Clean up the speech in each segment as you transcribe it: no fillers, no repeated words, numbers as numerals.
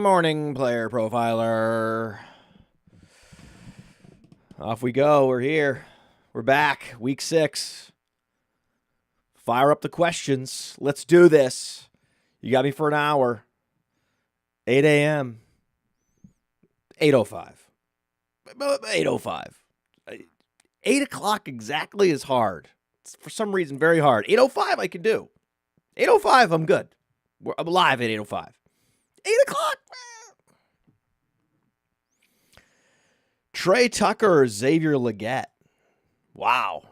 Morning, player profiler. Off we go. We're here. We're back. Week 6. Fire up the questions. Let's do this. You got me for an hour. 8 a.m. 8:05. 8:05. 8 o'clock exactly is hard. It's for some reason very hard. 8:05 I can do. 8:05 I'm good. I'm alive at 8:05. 8 o'clock. Trey Tucker or Xavier Legette. Wow.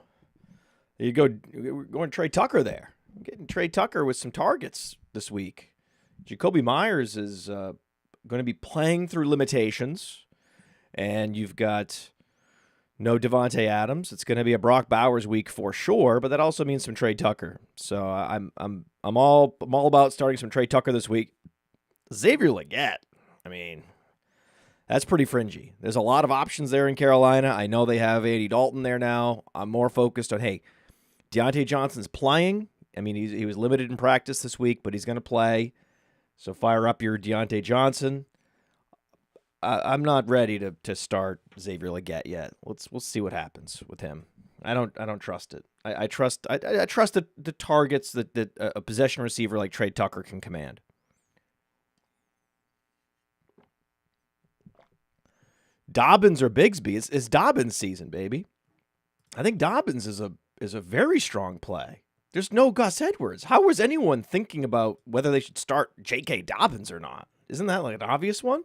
There you go. We're going Trey Tucker there. I'm getting Trey Tucker with some targets this week. Jacoby Myers is going to be playing through limitations, and you've got no Devontae Adams. It's going to be a Brock Bowers week for sure, but that also means some Trey Tucker. So I'm all about starting some Trey Tucker this week. Xavier Legette, I mean, that's pretty fringy. There's a lot of options there in Carolina. I know they have Andy Dalton there now. I'm more focused on, hey, Deontay Johnson's playing. I mean, he was limited in practice this week, but he's going to play. So fire up your Deontay Johnson. I'm not ready to start Xavier Legette yet. We'll see what happens with him. I don't trust it. I trust the targets that a possession receiver like Trey Tucker can command. Dobbins or Bigsby? It's Dobbins season, baby. I think Dobbins is a very strong play. There's no Gus Edwards. How was anyone thinking about whether they should start J.K. Dobbins or not? Isn't that like an obvious one?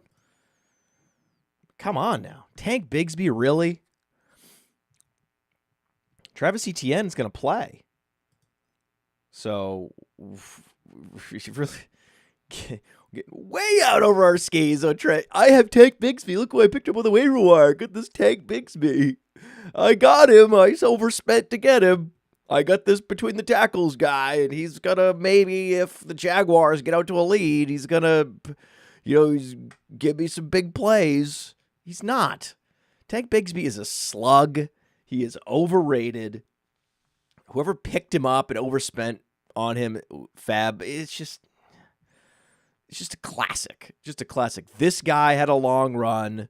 Come on now. Tank Bigsby, really? Travis Etienne is going to play. So, we should really get way out over our skis on Trey. I have Tank Bigsby. Look who I picked up on the waiver wire. Get this Tank Bigsby. I got him. I overspent to get him. I got this between the tackles guy, and he's going to maybe, if the Jaguars get out to a lead, he's going to, he's give me some big plays. He's not. Tank Bigsby is a slug. He is overrated. Whoever picked him up and overspent on him, fab, it's just a classic. Just a classic. This guy had a long run.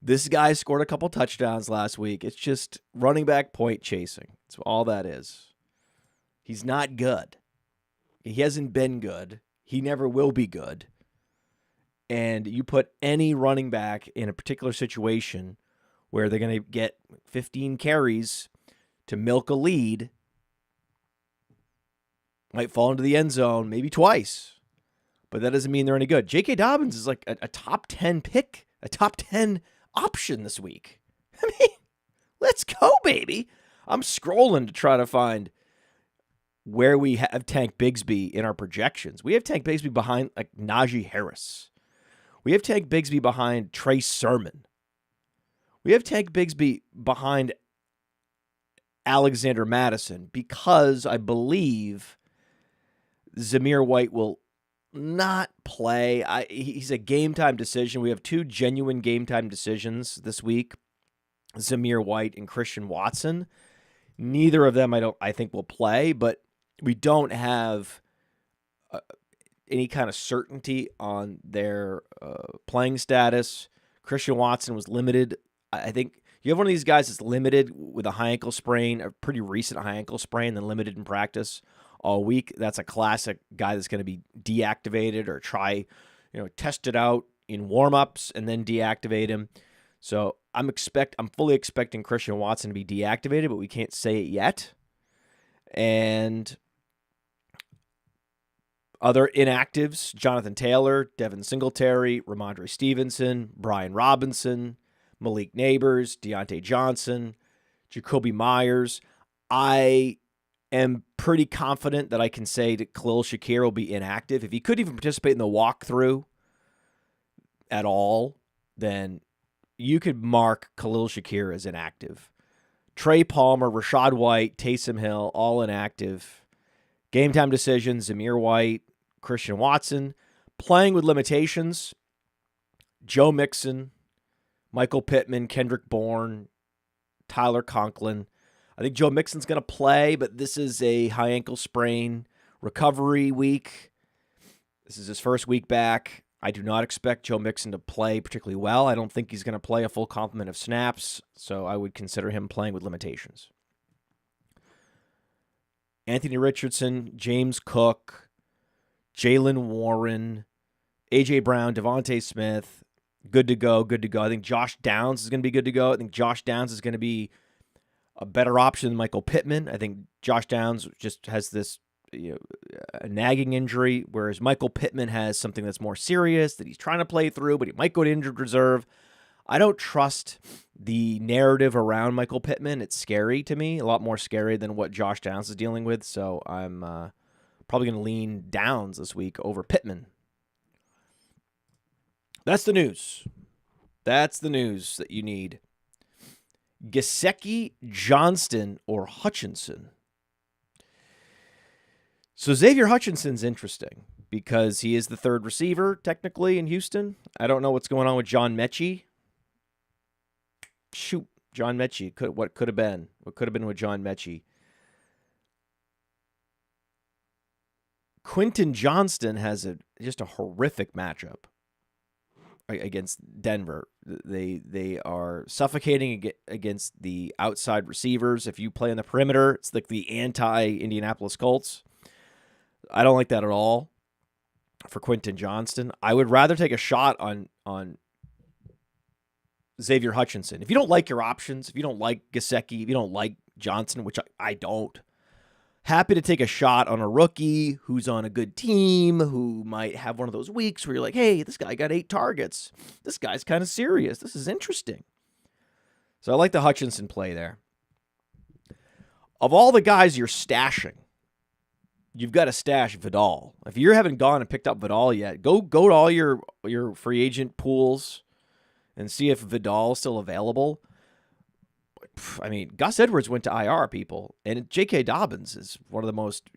This guy scored a couple touchdowns last week. It's just running back point chasing. That's all that is. He's not good. He hasn't been good. He never will be good. And you put any running back in a particular situation where they're going to get 15 carries to milk a lead, might fall into the end zone maybe twice, but that doesn't mean they're any good. J.K. Dobbins is like a top 10 pick, a top 10 option this week. I mean, let's go, baby. I'm scrolling to try to find where we have Tank Bigsby in our projections. We have Tank Bigsby behind like Najee Harris. We have Tank Bigsby behind Trey Sermon. We have Tank Bigsby behind Alexander Madison because I believe Zamir White will not play. He's a game-time decision. We have 2 genuine game-time decisions this week, Zamir White and Christian Watson. Neither of them I think will play, but we don't have any kind of certainty on their playing status. Christian Watson was limited. I think you have one of these guys that's limited with a high ankle sprain, a pretty recent high ankle sprain, then limited in practice all week. That's a classic guy that's going to be deactivated or test it out in warmups and then deactivate him. So I'm fully expecting Christian Watson to be deactivated, but we can't say it yet. And other inactives, Jonathan Taylor, Devin Singletary, Ramondre Stevenson, Brian Robinson, Malik Neighbors, Deontay Johnson, Jacoby Myers. I am pretty confident that I can say that Khalil Shakir will be inactive. If he couldn't even participate in the walkthrough at all, then you could mark Khalil Shakir as inactive. Trey Palmer, Rashad White, Taysom Hill, all inactive. Game time decisions, Zamir White, Christian Watson. Playing with limitations, Joe Mixon, Michael Pittman, Kendrick Bourne, Tyler Conklin. I think Joe Mixon's going to play, but this is a high ankle sprain recovery week. This is his first week back. I do not expect Joe Mixon to play particularly well. I don't think he's going to play a full complement of snaps, so I would consider him playing with limitations. Anthony Richardson, James Cook, Jaylen Warren, A.J. Brown, Devontae Smith, good to go. I think Josh Downs is going to be good to go. I think Josh Downs is going to be a better option than Michael Pittman. I think Josh Downs just has this a nagging injury, whereas Michael Pittman has something that's more serious that he's trying to play through, but he might go to injured reserve. I don't trust the narrative around Michael Pittman. It's scary to me, a lot more scary than what Josh Downs is dealing with, so I'm probably going to lean Downs this week over Pittman. That's the news. That's the news that you need. Gesicki, Johnston, or Hutchinson? So Xavier Hutchinson's interesting because he is the third receiver, technically, in Houston. I don't know what's going on with John Mechie. Shoot, John Mechie. What could have been? What could have been with John Mechie? Quentin Johnston has just a horrific matchup against Denver. They are suffocating against the outside receivers. If you play on the perimeter, it's like the anti-Indianapolis Colts. I don't like that at all for Quentin Johnston. I would rather take a shot on Xavier Hutchinson. If you don't like your options, if you don't like Gesicki, if you don't like Johnson, which I don't, happy to take a shot on a rookie who's on a good team, who might have one of those weeks where you're like, hey, this guy got 8 targets. This guy's kind of serious. This is interesting. So I like the Hutchinson play there. Of all the guys you're stashing, you've got to stash Vidal. If you haven't gone and picked up Vidal yet, go to all your free agent pools and see if Vidal is still available. I mean, Gus Edwards went to IR, people, and J.K. Dobbins is one of the most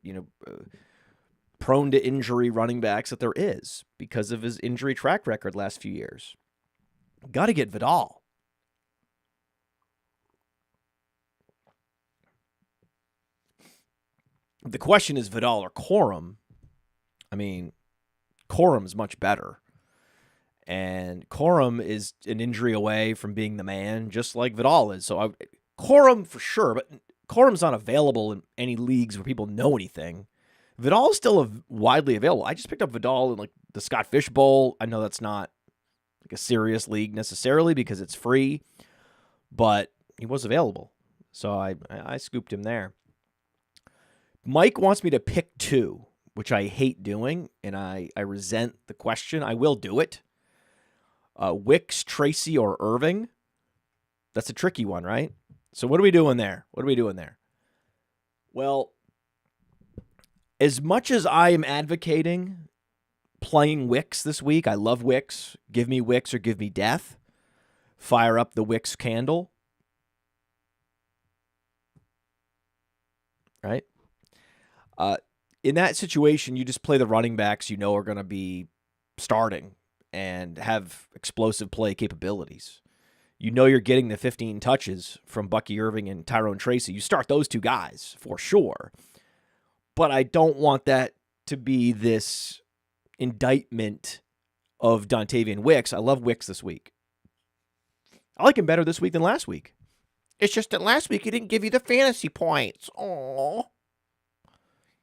prone to injury running backs that there is because of his injury track record last few years. Got to get Vidal. The question is Vidal or Corum. I mean, Corum's much better. And Corum is an injury away from being the man, just like Vidal is. So Corum for sure, but Corum's not available in any leagues where people know anything. Vidal is still widely available. I just picked up Vidal in like the Scott Fish Bowl. I know that's not like a serious league necessarily because it's free, but he was available. So I scooped him there. Mike wants me to pick 2, which I hate doing, and I resent the question. I will do it. Wicks, Tracy, or Irving. That's a tricky one, right? So what are we doing there? Well, as much as I am advocating playing Wicks this week, I love Wicks. Give me Wicks or give me death. Fire up the Wicks candle. Right? In that situation, you just play the running backs you know are going to be starting and have explosive play capabilities. You know you're getting the 15 touches from Bucky Irving and Tyrone Tracy. You start those 2 guys for sure. But I don't want that to be this indictment of Dontavian Wicks. I love Wicks this week. I like him better this week than last week. It's just that last week he didn't give you the fantasy points. Aww.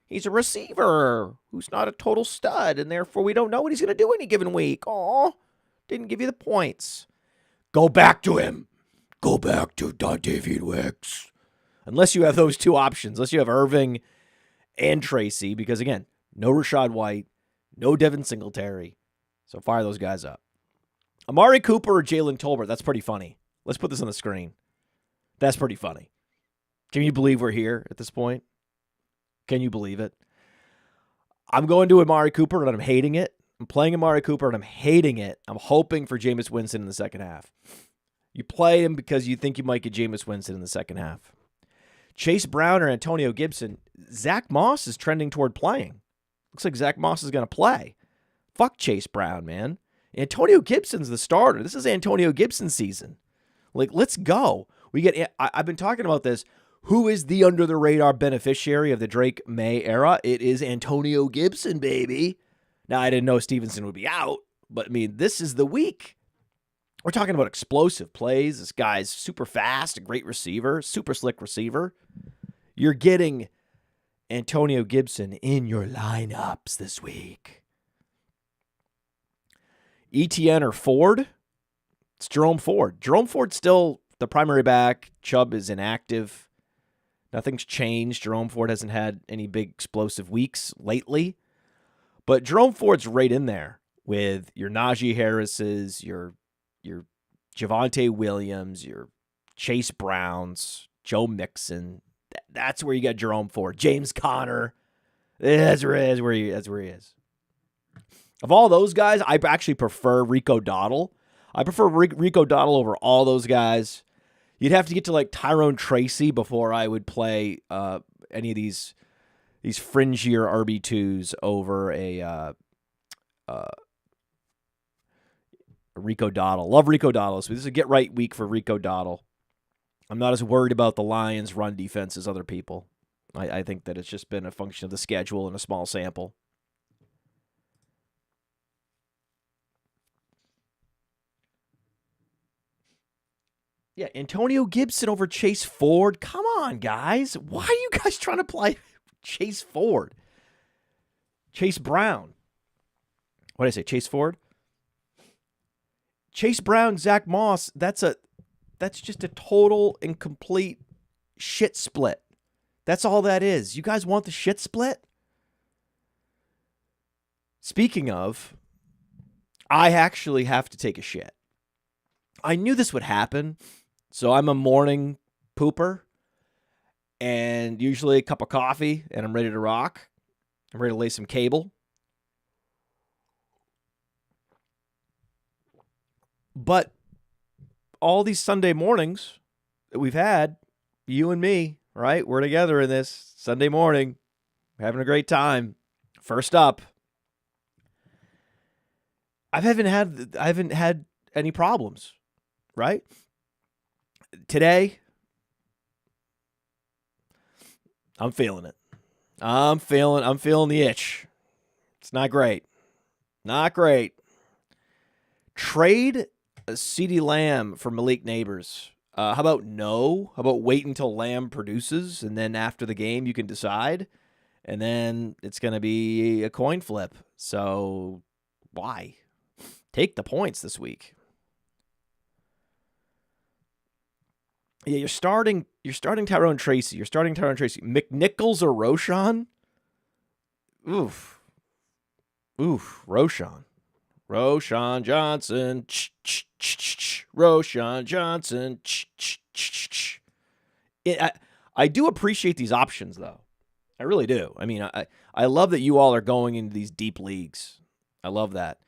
He's a receiver who's not a total stud, and therefore we don't know what he's going to do any given week. Aw, didn't give you the points. Go back to him. Go back to Dontavian Wicks. Unless you have those 2 options. Unless you have Irving and Tracy, because, again, no Rashad White, no Devin Singletary. So fire those guys up. Amari Cooper or Jalen Tolbert. That's pretty funny. Let's put this on the screen. That's pretty funny. Can you believe we're here at this point? Can you believe it? I'm going to Amari Cooper, and I'm hating it. I'm playing Amari Cooper, and I'm hating it. I'm hoping for Jameis Winston in the second half. You play him because you think you might get Jameis Winston in the second half. Chase Brown or Antonio Gibson. Zach Moss is trending toward playing. Looks like Zach Moss is going to play. Fuck Chase Brown, man. Antonio Gibson's the starter. This is Antonio Gibson season. Like, let's go. I've been talking about this. Who is the under-the-radar beneficiary of the Drake May era? It is Antonio Gibson, baby. Now, I didn't know Stevenson would be out, But, I mean, this is the week. We're talking about explosive plays. This guy's super fast, a great receiver, super slick receiver. You're getting Antonio Gibson in your lineups this week. ETN or Ford? It's Jerome Ford. Jerome Ford's still the primary back. Chubb is inactive. Nothing's changed. Jerome Ford hasn't had any big explosive weeks lately. But Jerome Ford's right in there with your Najee Harris's, your Javonte Williams, your Chase Browns, Joe Mixon. That's where you got Jerome Ford. James Conner. That's where he is. Of all those guys, I actually prefer Rico Dowdle. I prefer Rico Dowdle over all those guys. You'd have to get to like Tyrone Tracy before I would play any of these fringier RB2s over a Rico Dowdle. Love Rico Dowdle. So this is a get right week for Rico Dowdle. I'm not as worried about the Lions' run defense as other people. I think that it's just been a function of the schedule and a small sample. Yeah, Antonio Gibson over Chase Ford. Come on, guys. Why are you guys trying to play Chase Ford? Chase Brown. What did I say? Chase Ford? Chase Brown, Zach Moss, that's just a total and complete shit split. That's all that is. You guys want the shit split? Speaking of, I actually have to take a shit. I knew this would happen. So I'm a morning pooper and usually a cup of coffee and I'm ready to rock. I'm ready to lay some cable. But all these Sunday mornings that we've had, you and me, right? We're together in this Sunday morning, having a great time. First up, I haven't had any problems, right? Today, I'm feeling it. I'm feeling the itch. It's not great. Not great. Trade CeeDee Lamb for Malik Neighbors. How about no? How about wait until Lamb produces, and then after the game you can decide? And then it's going to be a coin flip. So why? Take the points this week. Yeah, you're starting Tyrone Tracy. McNichols or Roshan? Oof. Roshan. Roshan Johnson. Roshan Johnson. I do appreciate these options, though. I really do. I mean, I love that you all are going into these deep leagues. I love that.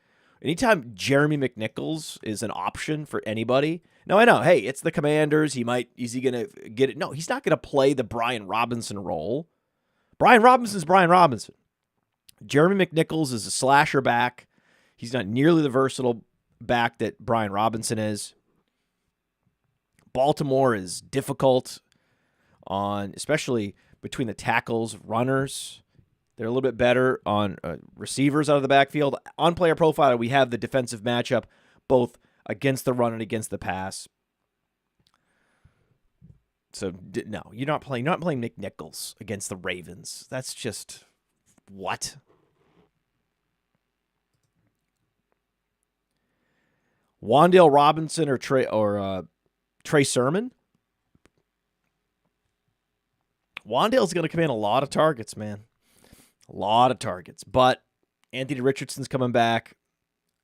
Anytime Jeremy McNichols is an option for anybody. Now, I know, hey, it's the Commanders. Is he going to get it? No, he's not going to play the Brian Robinson role. Brian Robinson's Brian Robinson. Jeremy McNichols is a slasher back. He's not nearly the versatile back that Brian Robinson is. Baltimore is difficult especially between the tackles, runners. They're a little bit better on receivers out of the backfield. On Player Profiler, we have the defensive matchup, both against the run and against the pass. So, no, you're not playing McNichols against the Ravens. That's just, what? Wan'Dale Robinson or Trey Sermon? Wan'Dale's going to command a lot of targets, man. A lot of targets. But Anthony Richardson's coming back.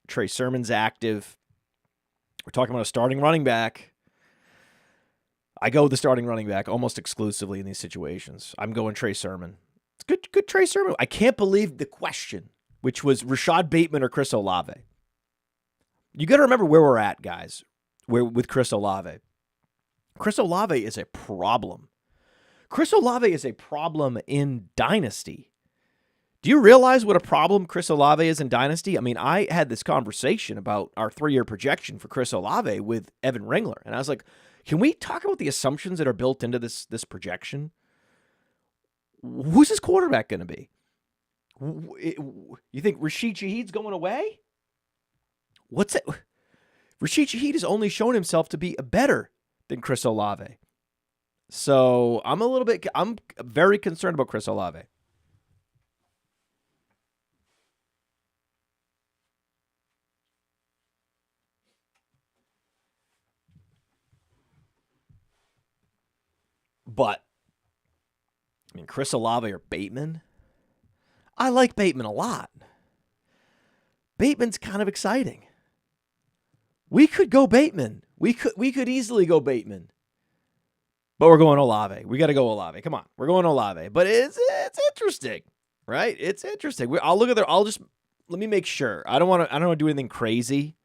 Trey Sermon's active. We're talking about a starting running back. I go with the starting running back almost exclusively in these situations. I'm going Trey Sermon. It's good Trey Sermon. I can't believe the question, which was Rashad Bateman or Chris Olave. You got to remember where we're at, guys, with Chris Olave. Chris Olave is a problem. Chris Olave is a problem in Dynasty. Do you realize what a problem Chris Olave is in Dynasty? I mean, I had this conversation about our 3-year projection for Chris Olave with Evan Ringler, and I was like, can we talk about the assumptions that are built into this projection? Who's his quarterback going to be? You think Rashid Shaheed's going away? What's it? Rashid Shaheed has only shown himself to be better than Chris Olave. So I'm very concerned about Chris Olave. But, I mean, Chris Olave or Bateman? I like Bateman a lot. Bateman's kind of exciting. We could go Bateman. We could easily go Bateman. But we're going Olave. We got to go Olave. Come on. We're going Olave. But it's interesting, right? It's interesting. I'll look at there. Let me make sure. I don't want to do anything crazy.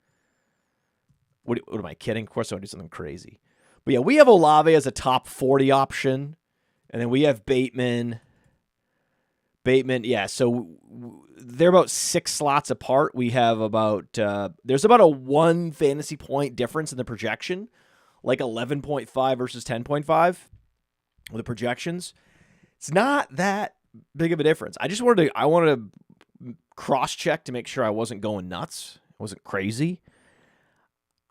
What am I kidding? Of course I want to do something crazy. But yeah, we have Olave as a top 40 option. And then we have Bateman. Yeah, so they're about 6 slots apart. We have there's about a 1 fantasy point difference in the projection, like 11.5 versus 10.5 with the projections. It's not that big of a difference. I wanted to cross-check to make sure I wasn't going nuts. I wasn't crazy.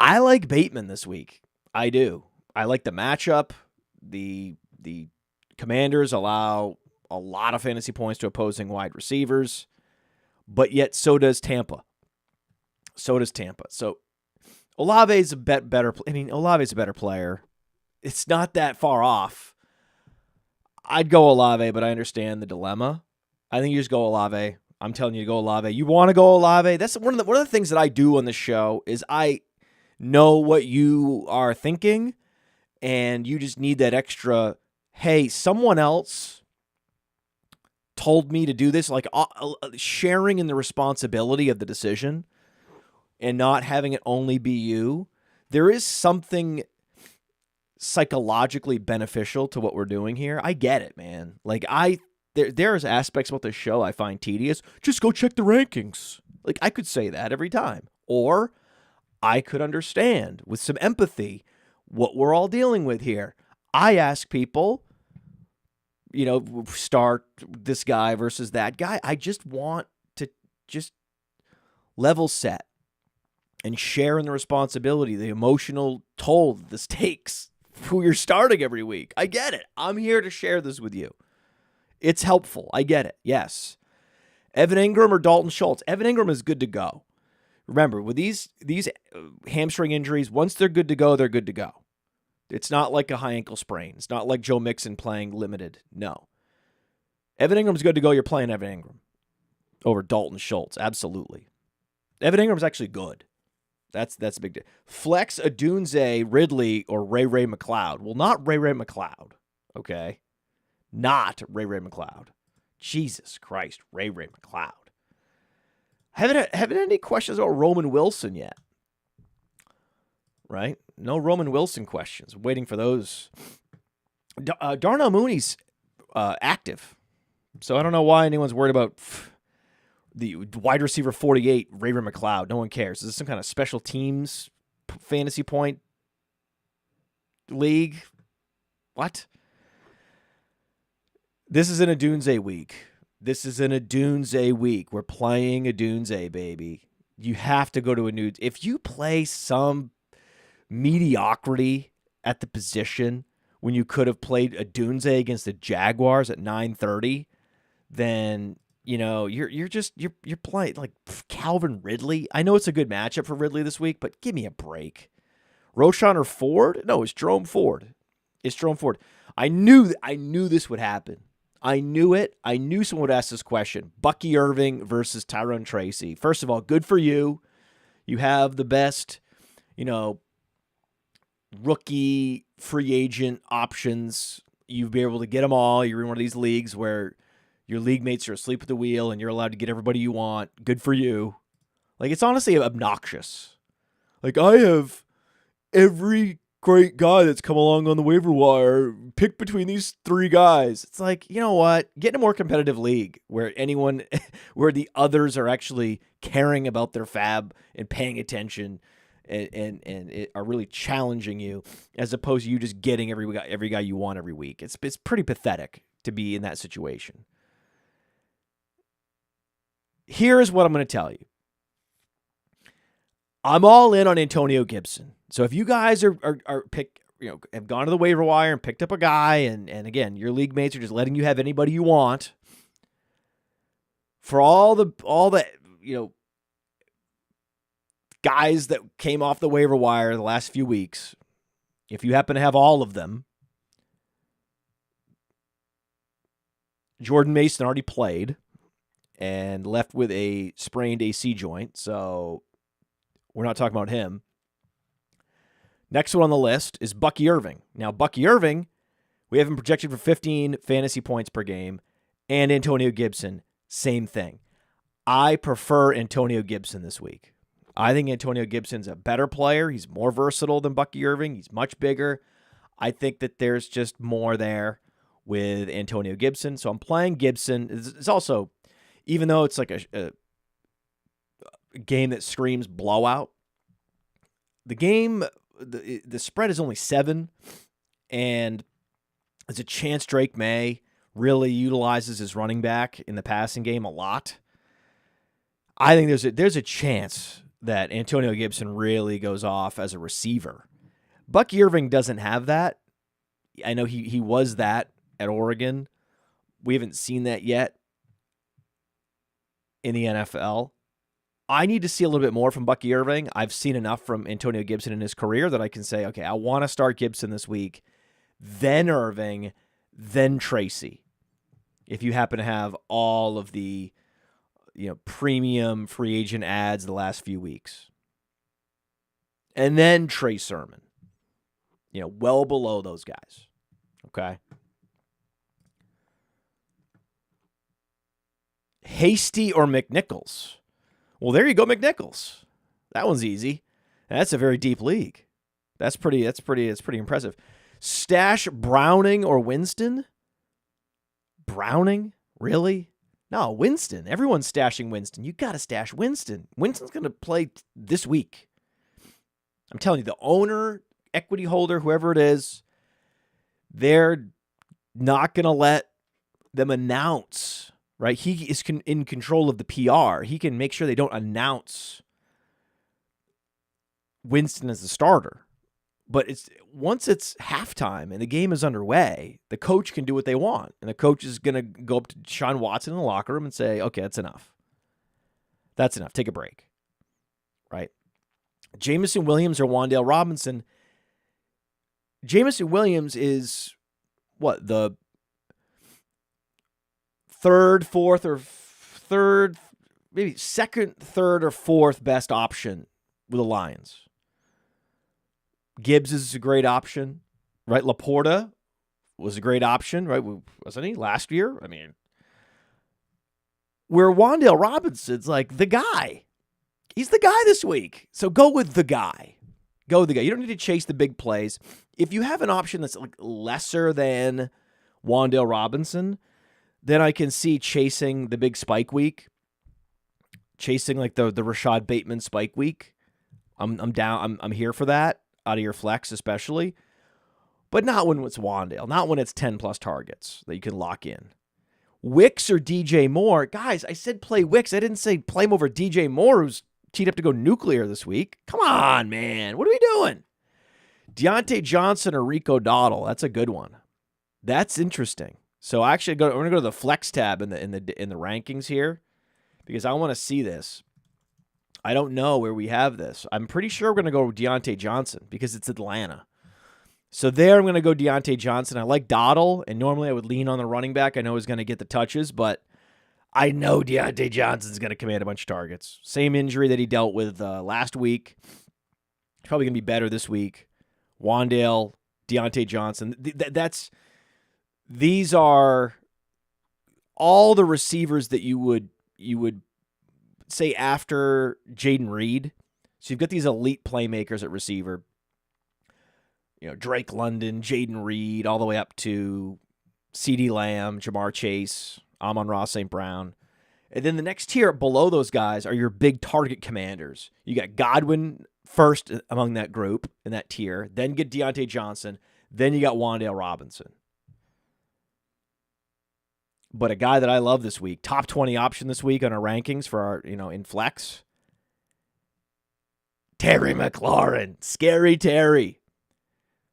I like Bateman this week. I do. I like the matchup. The Commanders allow a lot of fantasy points to opposing wide receivers, but yet so does Tampa. So Olave's a better. I mean, Olave's a better player. It's not that far off. I'd go Olave, but I understand the dilemma. I think you just go Olave. I'm telling you to go Olave. You want to go Olave? That's one of the things that I do on the show is I know what you are thinking, and you just need that extra, hey, someone else told me to do this, like sharing in the responsibility of the decision and not having it only be you. There is something psychologically beneficial to what we're doing here. I get it, man. Like there's aspects about this show I find tedious. Just go check the rankings. Like I could say that every time. Or I could understand with some empathy what we're all dealing with here. I ask people, start this guy versus that guy. I just want to just level set and share in the responsibility, the emotional toll this takes, who you're starting every week. I get it. I'm here to share this with you. It's helpful. I get it. Yes. Evan Ingram or Dalton Schultz. Evan Ingram is good to go. Remember, with these hamstring injuries, once they're good to go, they're good to go. It's not like a high ankle sprain. It's not like Joe Mixon playing limited. No. Evan Ingram's good to go. You're playing Evan Ingram over Dalton Schultz. Absolutely. Evan Ingram's actually good. That's a big deal. Flex Adunze, Ridley, or Ray McLeod. Well, not Ray McLeod. Okay? Not Ray McLeod. Jesus Christ, Ray McLeod. Haven't had any questions about Roman Wilson yet. Right? No Roman Wilson questions. Waiting for those. Darnell Mooney's active. So I don't know why anyone's worried about the wide receiver 48, Ray McLeod. No one cares. Is this some kind of special teams fantasy point league? What? This is an Adunze week. We're playing Adunze, baby. You have to go to a new... If you play some mediocrity at the position when you could have played Adunze against the Jaguars at 9:30, then you're playing like Calvin Ridley. I know it's a good matchup for Ridley this week, but give me a break. Roschon or Ford? No, it's Jerome Ford. I knew this would happen. I knew it. I knew someone would ask this question. Bucky Irving versus Tyrone Tracy. First of all, good for you. You have the best, rookie free agent options. You'll be able to get them all. You're in one of these leagues where your league mates are asleep at the wheel and you're allowed to get everybody you want. Good for you. Like, it's honestly obnoxious. Like, I have every great guy that's come along on the waiver wire. Pick between these 3 guys. It's like, you know what? Get in a more competitive league where where the others are actually caring about their fab and paying attention and are really challenging you, as opposed to you just getting every guy you want every week. It's pretty pathetic to be in that situation. Here is what I'm going to tell you. I'm all in on Antonio Gibson. So if you guys are have gone to the waiver wire and picked up a guy, and again, your league mates are just letting you have anybody you want, for all the guys that came off the waiver wire the last few weeks, if you happen to have all of them, Jordan Mason already played and left with a sprained AC joint, so we're not talking about him. Next one on the list is Bucky Irving. Now, Bucky Irving, we have him projected for 15 fantasy points per game, and Antonio Gibson, same thing. I prefer Antonio Gibson this week. I think Antonio Gibson's a better player. He's more versatile than Bucky Irving. He's much bigger. I think that there's just more there with Antonio Gibson. So I'm playing Gibson. It's also, even though it's like a game that screams blowout, the game, the spread is only 7, and there's a chance Drake May really utilizes his running back in the passing game a lot. I think there's a chance that Antonio Gibson really goes off as a receiver. Bucky Irving doesn't have that. I know he was that at Oregon. We haven't seen that yet in the NFL. I need to see a little bit more from Bucky Irving. I've seen enough from Antonio Gibson in his career that I can say, okay, I want to start Gibson this week, then Irving, then Tracy. If you happen to have all of the premium free agent ads the last few weeks. And then Trey Sermon. Well below those guys. Okay? Hasty or McNichols? Well, there you go, McNichols. That one's easy. That's a very deep league. That's pretty impressive. Stash Browning or Winston? Browning? Really? No, Winston. Everyone's stashing Winston. You got to stash Winston. Winston's going to play this week. I'm telling you, the owner, equity holder, whoever it is, they're not going to let them announce, right? He is in control of the PR. He can make sure they don't announce Winston as the starter. But once it's halftime and the game is underway, the coach can do what they want. And the coach is going to go up to Sean Watson in the locker room and say, okay, that's enough. That's enough. Take a break. Right? Jameson Williams or Wan'Dale Robinson. Jameson Williams is what? The maybe second, third, or fourth best option with the Lions. Gibbs is a great option, right? Laporta was a great option, right? Wasn't he last year? I mean, where Wan'Dale Robinson's like the guy. He's the guy this week. So go with the guy. Go with the guy. You don't need to chase the big plays. If you have an option that's like lesser than Wan'Dale Robinson, then I can see chasing the big spike week, chasing like the Rashad Bateman spike week. I'm down. I'm here for that. Out of your flex especially, but not when it's Wan'Dale, not when it's 10 plus targets that you can lock in. Wicks or DJ Moore. Guys, I said play Wicks. I didn't say play him over DJ Moore, who's teed up to go nuclear this week. Come on, man. What are we doing? Deontay Johnson or Rico Dowdle. That's a good one. That's interesting. So actually, we're going to go to the flex tab in the rankings here because I want to see this. I don't know where we have this. I'm pretty sure we're going to go Deontay Johnson because it's Atlanta. So there I'm going to go Deontay Johnson. I like Dowdle, and normally I would lean on the running back. I know he's going to get the touches, but I know Deontay Johnson's going to command a bunch of targets. Same injury that he dealt with last week. Probably going to be better this week. Wan'Dale, Deontay Johnson. These are all the receivers that you would say after Jaden Reed. So you've got these elite playmakers at receiver. Drake London, Jaden Reed, all the way up to CeeDee Lamb, Jamar Chase, Amon-Ra St. Brown. And then the next tier below those guys are your big target commanders. You got Godwin first among that group in that tier. Then get Deontay Johnson. Then you got Wan'Dale Robinson. But a guy that I love this week, top 20 option this week on our rankings for our, in flex, Terry McLaurin. Scary Terry.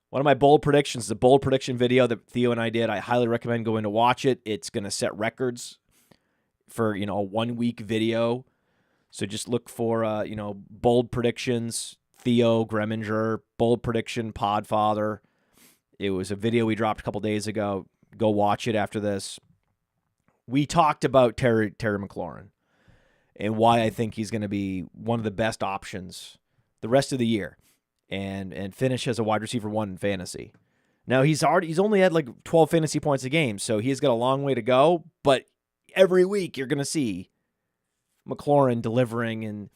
One of my bold predictions, the bold prediction video that Theo and I did. I highly recommend going to watch it. It's going to set records for, a 1-week video. So just look for, bold predictions, Theo Greminger, bold prediction, Podfather. It was a video we dropped a couple days ago. Go watch it after this. We talked about Terry McLaurin and why I think he's going to be one of the best options the rest of the year and finish as a wide receiver 1 in fantasy. Now, he's only had like 12 fantasy points a game, so he's got a long way to go, but every week you're going to see McLaurin delivering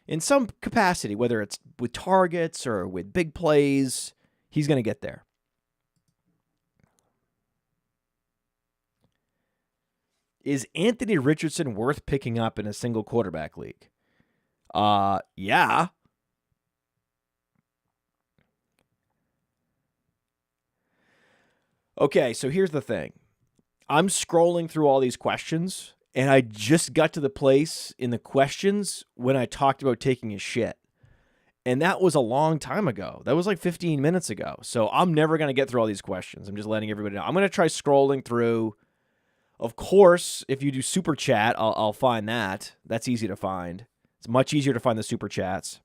in some capacity, whether it's with targets or with big plays. He's going to get there. Is Anthony Richardson worth picking up in a single quarterback league? Yeah. Okay, so here's the thing. I'm scrolling through all these questions, and I just got to the place in the questions when I talked about taking a shit. And that was a long time ago. That was like 15 minutes ago. So I'm never going to get through all these questions. I'm just letting everybody know. I'm going to try scrolling through. Of course, if you do Super Chat, I'll find that. That's easy to find. It's much easier to find the Super Chats.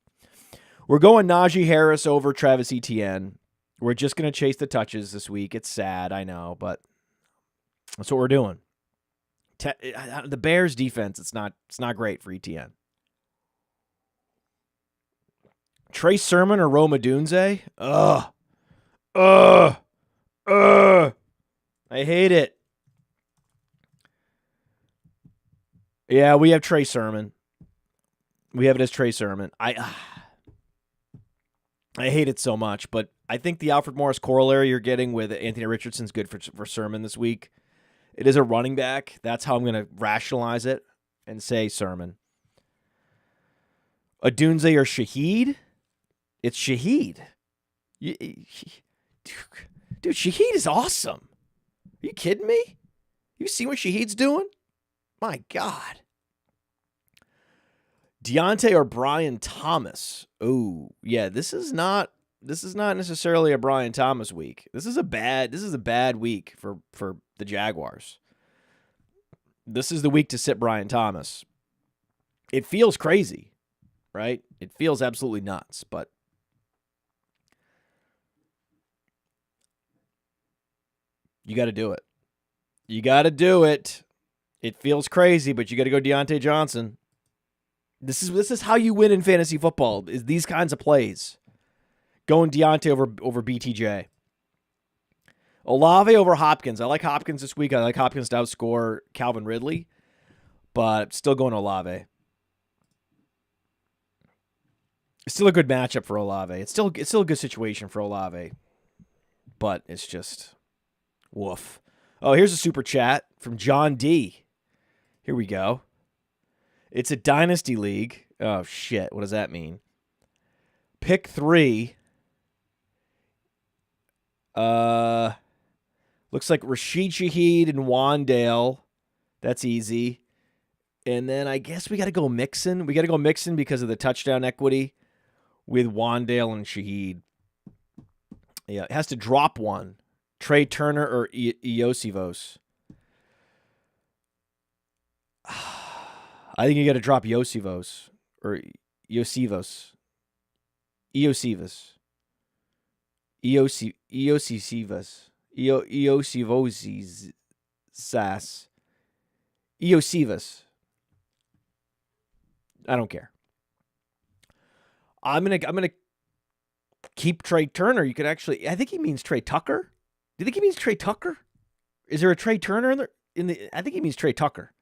We're going Najee Harris over Travis Etienne. We're just going to chase the touches this week. It's sad, I know, but that's what we're doing. The Bears' defense, it's not great for Etienne. Trey Sermon or Rome Odunze? I hate it. Yeah, we have Trey Sermon. We have it as Trey Sermon. I hate it so much, but I think the Alfred Morris corollary you're getting with Anthony Richardson's good for Sermon this week. It is a running back. That's how I'm going to rationalize it and say Sermon. Odunze or Shaheed? It's Shaheed. Dude, Shaheed is awesome. Are you kidding me? You see what Shaheed's doing? My God. Deontay or Brian Thomas? Oh, yeah, this is not necessarily a Brian Thomas week. This is a bad week for the Jaguars. This is the week to sit Brian Thomas. It feels crazy, right? It feels absolutely nuts, but you got to do it. You got to do it. It feels crazy, but you got to go Deontay Johnson. This is how you win in fantasy football, is these kinds of plays. Going Deontay over BTJ. Olave over Hopkins. I like Hopkins this week. I like Hopkins to outscore Calvin Ridley, but still going Olave. It's still a good matchup for Olave. It's still a good situation for Olave, but it's just woof. Oh, here's a super chat from John D. Here we go. It's a dynasty league. Oh, shit. What does that mean? Pick 3. Looks like Rashid Shaheed and Wandale. That's easy. And then I guess we got to go Mixon. We got to go Mixon because of the touchdown equity with Wandale and Shaheed. Yeah, it has to drop one. Trey Turner or Iosivos. I think you got to drop Iosivos or Iosivos. Iosivos. Iosivos. Iosivos. Sass. Iosivos. I don't care. I'm gonna keep Trey Turner. You could actually. I think he means Trey Tucker. Do you think he means Trey Tucker? Is there a Trey Turner in the? I think he means Trey Tucker.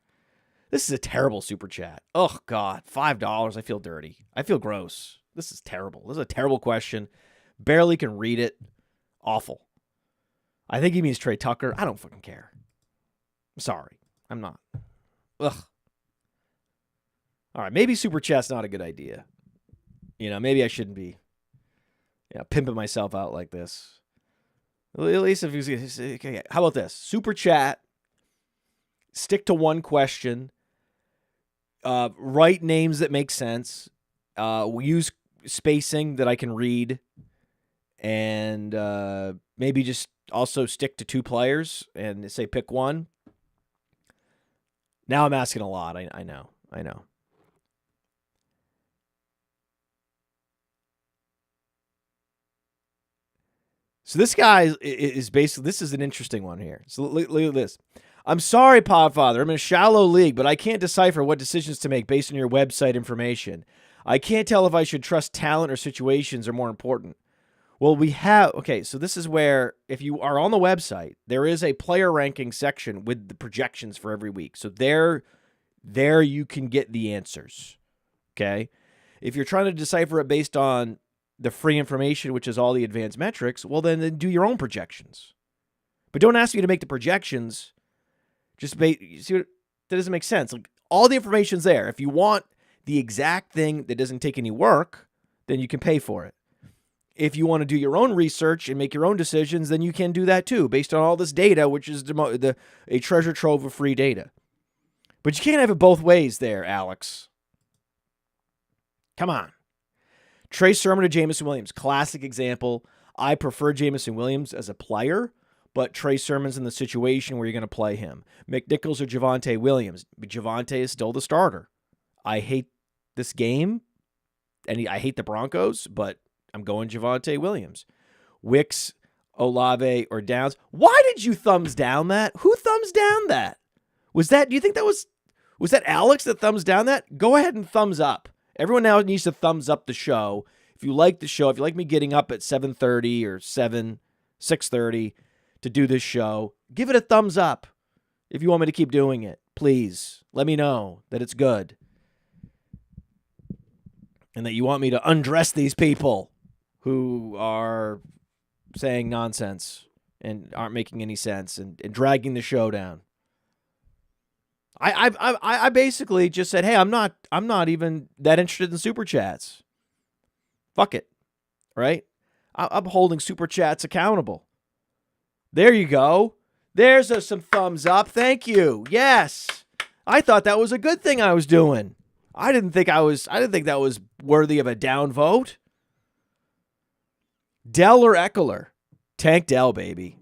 This is a terrible super chat. Oh, God. $5. I feel dirty. I feel gross. This is terrible. This is a terrible question. Barely can read it. Awful. I think he means Trey Tucker. I don't fucking care. I'm sorry. I'm not. Ugh. All right. Maybe super chat's not a good idea. Maybe I shouldn't be pimping myself out like this. At least if he's... Okay, how about this? Super chat. Stick to one question. Write names that make sense. We use spacing that I can read, and maybe just also stick to 2 players and say pick one. Now I'm asking a lot. I know. So this guy is basically, this is an interesting one here. So look at this. I'm sorry, Podfather. I'm in a shallow league, but I can't decipher what decisions to make based on your website information. I can't tell if I should trust talent or situations are more important. Well, okay, so this is where, if you are on the website, there is a player ranking section with the projections for every week. So there you can get the answers, okay? If you're trying to decipher it based on the free information, which is all the advanced metrics, well, then do your own projections. But don't ask me to make the projections. You see what, that doesn't make sense. Like, all the information's there. If you want the exact thing that doesn't take any work, then you can pay for it. If you want to do your own research and make your own decisions, then you can do that too, based on all this data, which is a treasure trove of free data. But you can't have it both ways there, Alex. Come on. Trey Sermon to Jameson Williams, classic example. I prefer Jameson Williams as a player, but Trey Sermon's in the situation where you're going to play him. McNichols or Javonte Williams. Javonte is still the starter. I hate this game, and I hate the Broncos, but I'm going Javonte Williams. Wicks, Olave, or Downs. Why did you thumbs down that? Who thumbs down that? Do you think that was that Alex that thumbs down that? Go ahead and thumbs up. Everyone now needs to thumbs up the show. If you like the show, if you like me getting up at 7:30 or 6:30 to do this show, give it a thumbs up. If you want me to keep doing it, please let me know that it's good and that you want me to undress these people who are saying nonsense and aren't making any sense and dragging the show down. I basically just said, hey, I'm not even that interested in super chats. Fuck it, right? I'm holding super chats accountable. There you go. There's some thumbs up. Thank you. Yes, I thought that was a good thing I was doing. I didn't think that was worthy of a down vote. Dell or Eckler? Tank Dell, baby.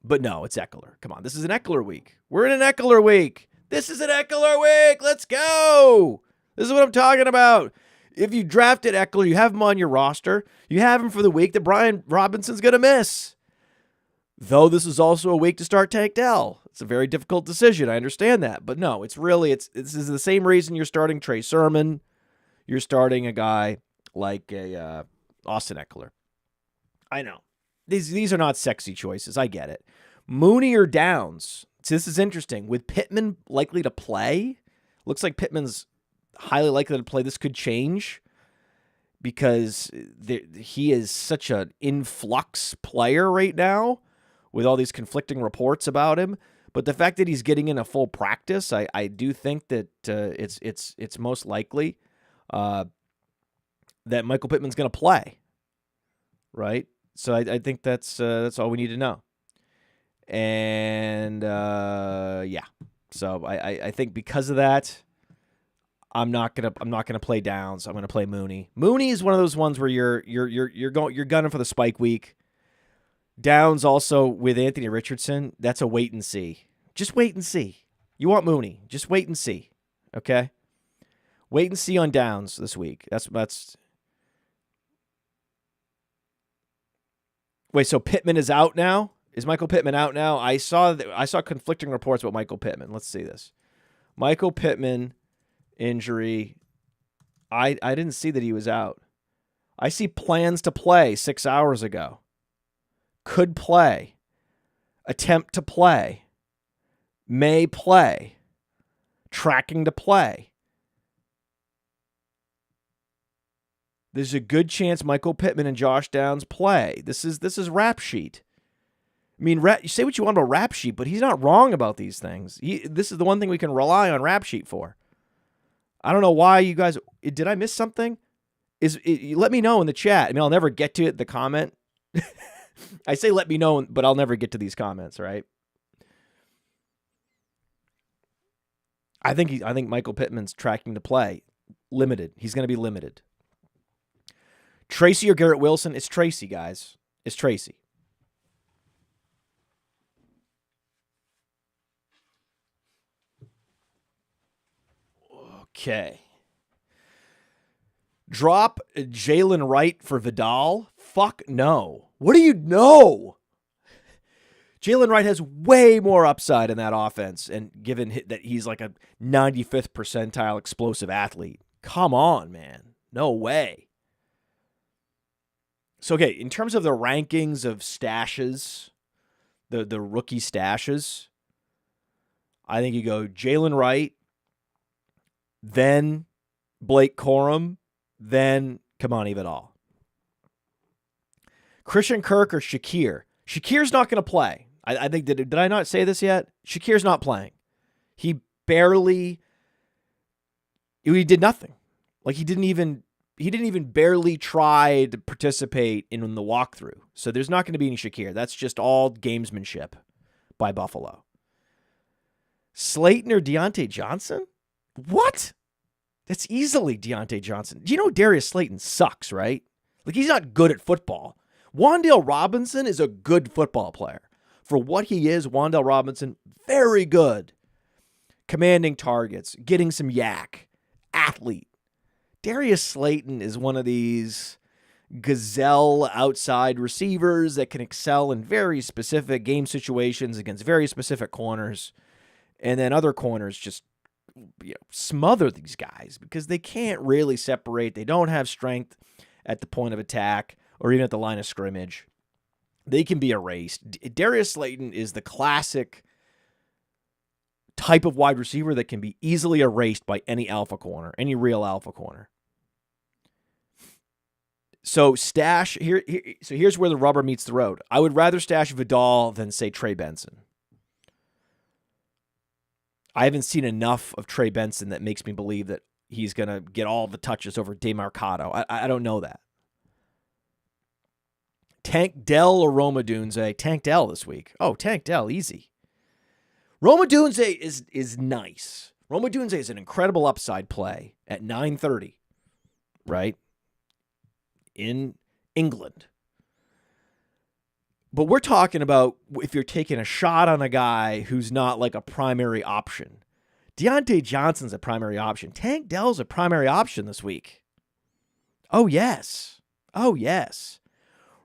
But no, it's Eckler. Come on, this is an Eckler week. We're in an Eckler week. This is an Eckler week. Let's go. This is what I'm talking about. If you drafted Eckler, you have him on your roster. You have him for the week that Brian Robinson's going to miss. Though this is also a week to start Tank Dell. It's a very difficult decision. I understand that. But no, this is the same reason you're starting Trey Sermon. You're starting a guy like a Austin Eckler. I know. These are not sexy choices. I get it. Mooney or Downs? So this is interesting. With Pittman likely to play, looks like Pittman's highly likely to play. This could change because he is such an influx player right now with all these conflicting reports about him. But the fact that he's getting in a full practice, I do think that it's most likely that Michael Pittman's going to play, right? So I think that's all we need to know. And yeah, so I think because of that, I'm not gonna play Downs. I'm gonna play Mooney. Mooney is one of those ones where you're gunning for the spike week. Downs also with Anthony Richardson. That's a wait and see. Just wait and see. You want Mooney? Just wait and see. Okay. Wait and see on Downs this week. That's. Wait, so Pittman is out now? Is Michael Pittman out now? I saw conflicting reports about Michael Pittman. Let's see this. Michael Pittman injury. I didn't see that he was out. I see plans to play 6 hours ago. Could play. Attempt to play. May play. Tracking to play. There's a good chance Michael Pittman and Josh Downs play. This is Rap Sheet. I mean, you say what you want about Rap Sheet, but he's not wrong about these things. This is the one thing we can rely on Rap Sheet for. I don't know why you guys... Did I miss something? Let me know in the chat. I mean, I'll never get to it, the comment. I say let me know, but I'll never get to these comments, right? I think Michael Pittman's tracking to play. Limited. He's going to be limited. Tracy or Garrett Wilson? It's Tracy, guys. It's Tracy. Okay. Drop Jalen Wright for Vidal? Fuck no. What do you know? Jalen Wright has way more upside in that offense, and given that he's like a 95th percentile explosive athlete. Come on, man. No way. So, okay, in terms of the rankings of stashes, the rookie stashes, I think you go Jalen Wright, then Blake Corum, then Kamani Vidal. Christian Kirk or Shakir? Shakir's not going to play. I think, did I not say this yet? Shakir's not playing. He did nothing. Like he didn't even barely try to participate in the walkthrough. So there's not going to be any Shakir. That's just all gamesmanship by Buffalo. Slayton or Deontay Johnson? What? That's easily Deontay Johnson. Do you know Darius Slayton sucks, right? Like he's not good at football. Wan'Dale Robinson is a good football player. For what he is, Wan'Dale Robinson, very good. Commanding targets, getting some yak, athlete. Darius Slayton is one of these gazelle outside receivers that can excel in very specific game situations against very specific corners. And then other corners just smother these guys because they can't really separate. They don't have strength at the point of attack or even at the line of scrimmage. They can be erased. Darius Slayton is the classic type of wide receiver that can be easily erased by any alpha corner, any real alpha corner. So stash here. So here's where the rubber meets the road. I would rather stash Vidal than say Trey Benson. I haven't seen enough of Trey Benson that makes me believe that he's going to get all the touches over DeMarcado. I don't know that. Tank Dell or Roma Dunze? Tank Dell this week. Oh, Tank Dell, easy. Roma Dunze is nice. Roma Dunze is an incredible upside play at 9:30, right? In England. But we're talking about if you're taking a shot on a guy who's not like a primary option. Deontay Johnson's a primary option. Tank Dell's a primary option this week. Oh, yes. Oh, yes.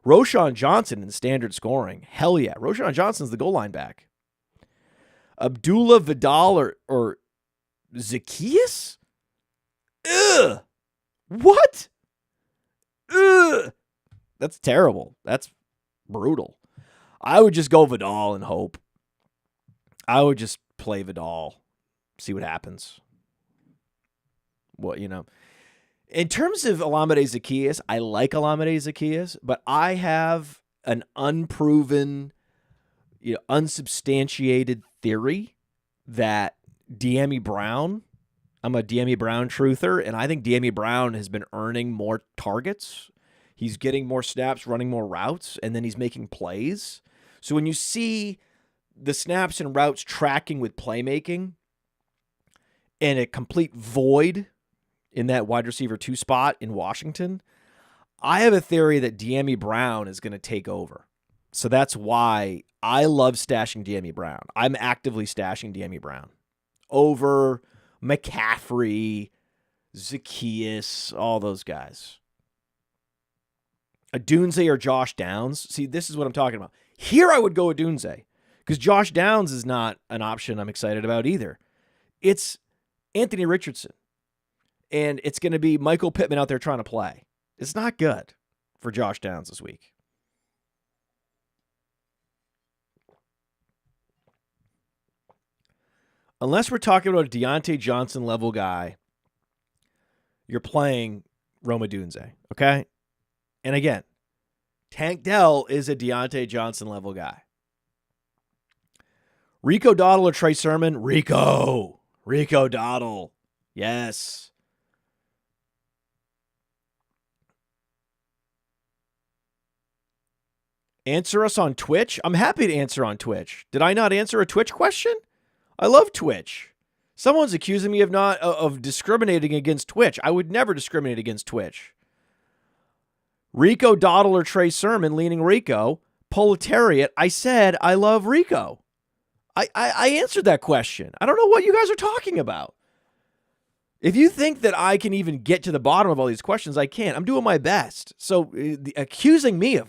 Roshan Johnson in standard scoring. Hell yeah. Roshan Johnson's the goal line back. Abdullah Vidal or Zacchaeus? Ugh. What? Ugh. That's terrible. That's brutal. I would just go Vidal and hope. I would just play Vidal. See what happens. What, In terms of Olamide Zacchaeus, I like Olamide Zacchaeus, but I have an unproven, unsubstantiated theory that De'Ami Brown, I'm a De'Ami Brown truther, and I think De'Ami Brown has been earning more targets. He's getting more snaps, running more routes, and then he's making plays. So when you see the snaps and routes tracking with playmaking and a complete void in that wide receiver 2 spot in Washington, I have a theory that De'Ami Brown is going to take over. So that's why I love stashing De'Ami Brown. I'm actively stashing De'Ami Brown over McCaffrey, Zacchaeus, all those guys. A Dunze or Josh Downs. See, this is what I'm talking about. Here I would go a Dunze because Josh Downs is not an option I'm excited about either. It's Anthony Richardson. And it's going to be Michael Pittman out there trying to play. It's not good for Josh Downs this week. Unless we're talking about a Deontay Johnson level guy, you're playing Roma Dunze, okay? And again, Tank Dell is a Deontay Johnson level guy. Rico Dowdle or Trey Sermon? Rico Dowdle. Yes. Answer us on Twitch? I'm happy to answer on Twitch. Did I not answer a Twitch question? I love Twitch. Someone's accusing me of discriminating against Twitch. I would never discriminate against Twitch. Rico Dottle or Trey Sermon, leaning Rico. Proletariat, I said I love Rico. I answered that question. I don't know what you guys are talking about. If you think that I can even get to the bottom of all these questions, I can't. I'm doing my best. So accusing me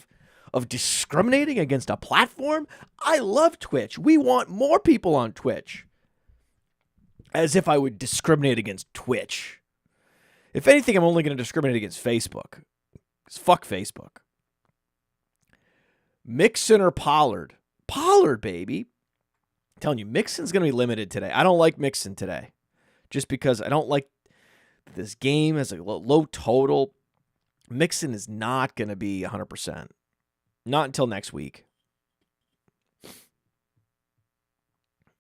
of discriminating against a platform, I love Twitch. We want more people on Twitch. As if I would discriminate against Twitch. If anything, I'm only going to discriminate against Facebook. Because fuck Facebook. Mixon or Pollard? Pollard, baby. I'm telling you, Mixon's going to be limited today. I don't like Mixon today. Just because I don't like this game as a low total. Mixon is not going to be 100%. Not until next week.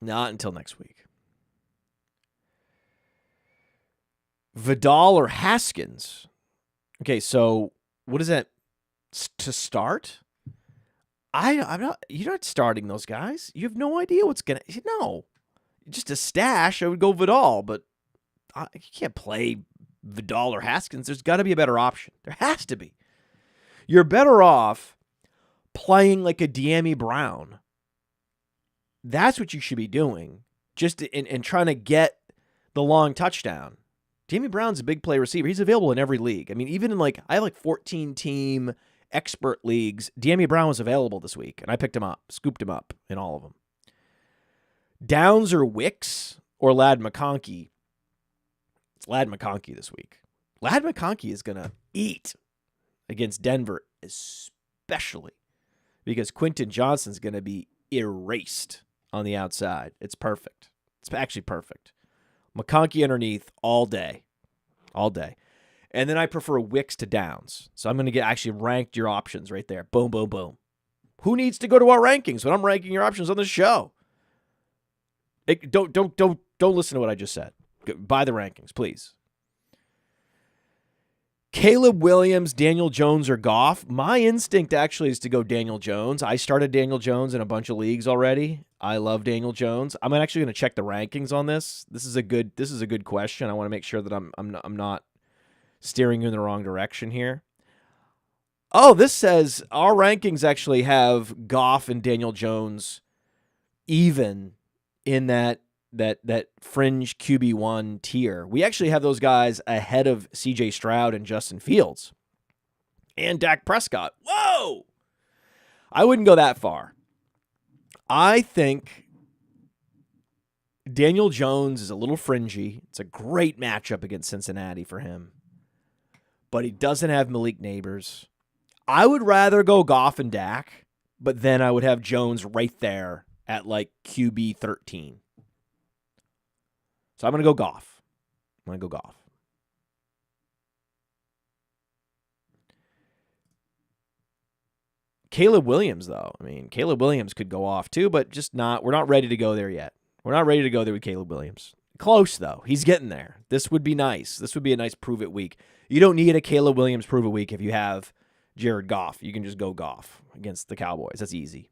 Not until next week. Vidal or Haskins? Okay, so what is that? To start? I'm not. You're not starting those guys. You have no idea what's gonna. No, just a stash. I would go Vidal, but you can't play Vidal or Haskins. There's got to be a better option. There has to be. You're better off playing like a De'Ami Brown. That's what you should be doing. Just in trying to get the long touchdown. De'Ami Brown's a big play receiver. He's available in every league. I mean, even in I have 14 team expert leagues. De'Ami Brown was available this week, and I picked him up, scooped him up in all of them. Downs or Wicks or Ladd McConkey? It's Ladd McConkey this week. Ladd McConkey is going to eat against Denver, especially because Quentin Johnson's going to be erased on the outside. It's perfect. It's actually perfect. McConkey underneath all day. All day. And then I prefer Wicks to Downs. So I'm going to get actually ranked your options right there. Boom, boom, boom. Who needs to go to our rankings when I'm ranking your options on the show? Don't listen to what I just said. Buy the rankings, please. Caleb Williams, Daniel Jones, or Goff. My instinct actually is to go Daniel Jones. I started Daniel Jones in a bunch of leagues already. I love Daniel Jones. I'm actually going to check the rankings on this. This is a good question. I want to make sure that I'm not steering you in the wrong direction here. Oh, this says our rankings actually have Goff and Daniel Jones even in that fringe QB1 tier. We actually have those guys ahead of CJ Stroud and Justin Fields and Dak Prescott. Whoa! I wouldn't go that far. I think Daniel Jones is a little fringy. It's a great matchup against Cincinnati for him. But he doesn't have Malik Neighbors. I would rather go Goff and Dak, but then I would have Jones right there at QB 13. So I'm going to go Goff. Caleb Williams, though. I mean, Caleb Williams could go off too, but just not. We're not ready to go there yet. We're not ready to go there with Caleb Williams. Close, though. He's getting there. This would be nice. This would be a nice prove-it week. You don't need a Caleb Williams prove-it week if you have Jared Goff. You can just go Goff against the Cowboys. That's easy.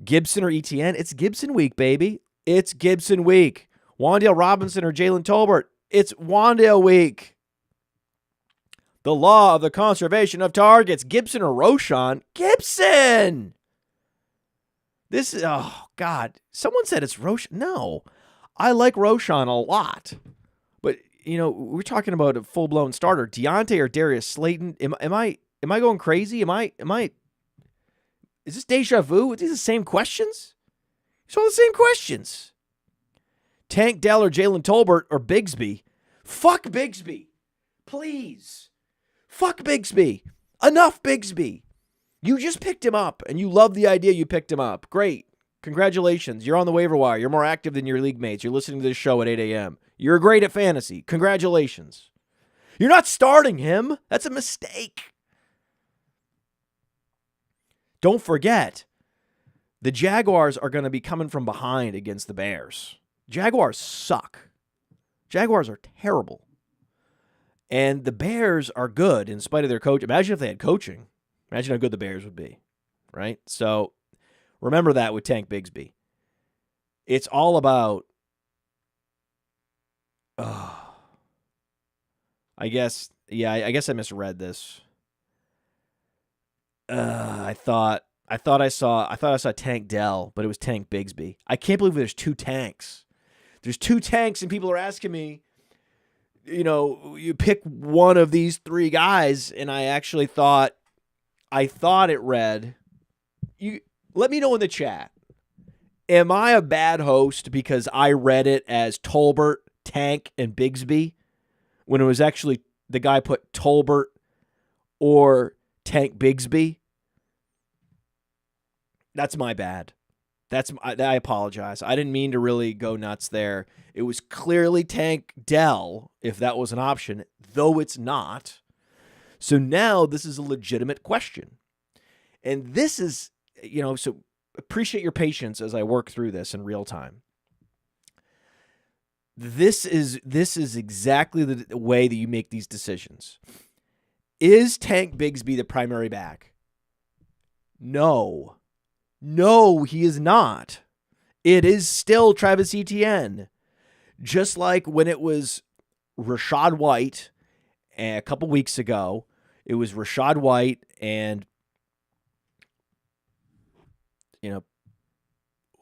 Gibson or ETN? It's Gibson week, baby. It's Gibson week. Wan'Dale Robinson or Jalen Tolbert? It's Wan'Dale week. The law of the conservation of targets. Gibson or Roschon? Gibson! This is, oh, God. Someone said it's Roschon. No. I like Roschon a lot. But, we're talking about a full-blown starter. Deontay or Darius Slayton? Am I going crazy? Is this deja vu? Are these the same questions? It's all the same questions. Tank Dell or Jalen Tolbert or Bigsby? Fuck Bigsby. Please. Fuck Bigsby. Enough Bigsby. You just picked him up, and you love the idea you picked him up. Great. Congratulations. You're on the waiver wire. You're more active than your league mates. You're listening to this show at 8 a.m. You're great at fantasy. Congratulations. You're not starting him. That's a mistake. Don't forget, the Jaguars are going to be coming from behind against the Bears. Jaguars suck. Jaguars are terrible. And the Bears are good in spite of their coach. Imagine if they had coaching. Imagine how good the Bears would be, right? So remember that with Tank Bigsby. It's all about, I guess, Yeah, I guess I misread this. I thought I saw Tank Dell, but it was Tank Bigsby. I can't believe there's two tanks. There's two tanks, and people are asking me, you pick one of these three guys, and I actually thought it read. You let me know in the chat. Am I a bad host because I read it as Tolbert, Tank, and Bigsby when it was actually the guy put Tolbert or Tank Bigsby? That's my bad. I apologize. I didn't mean to really go nuts there. It was clearly Tank Dell, if that was an option, though it's not. So now this is a legitimate question. And this is, so appreciate your patience as I work through this in real time. This is exactly the way that you make these decisions. Is Tank Bigsby the primary back? No, he is not. It is still Travis Etienne. Just like when it was Rachaad White a couple weeks ago, it was Rachaad White and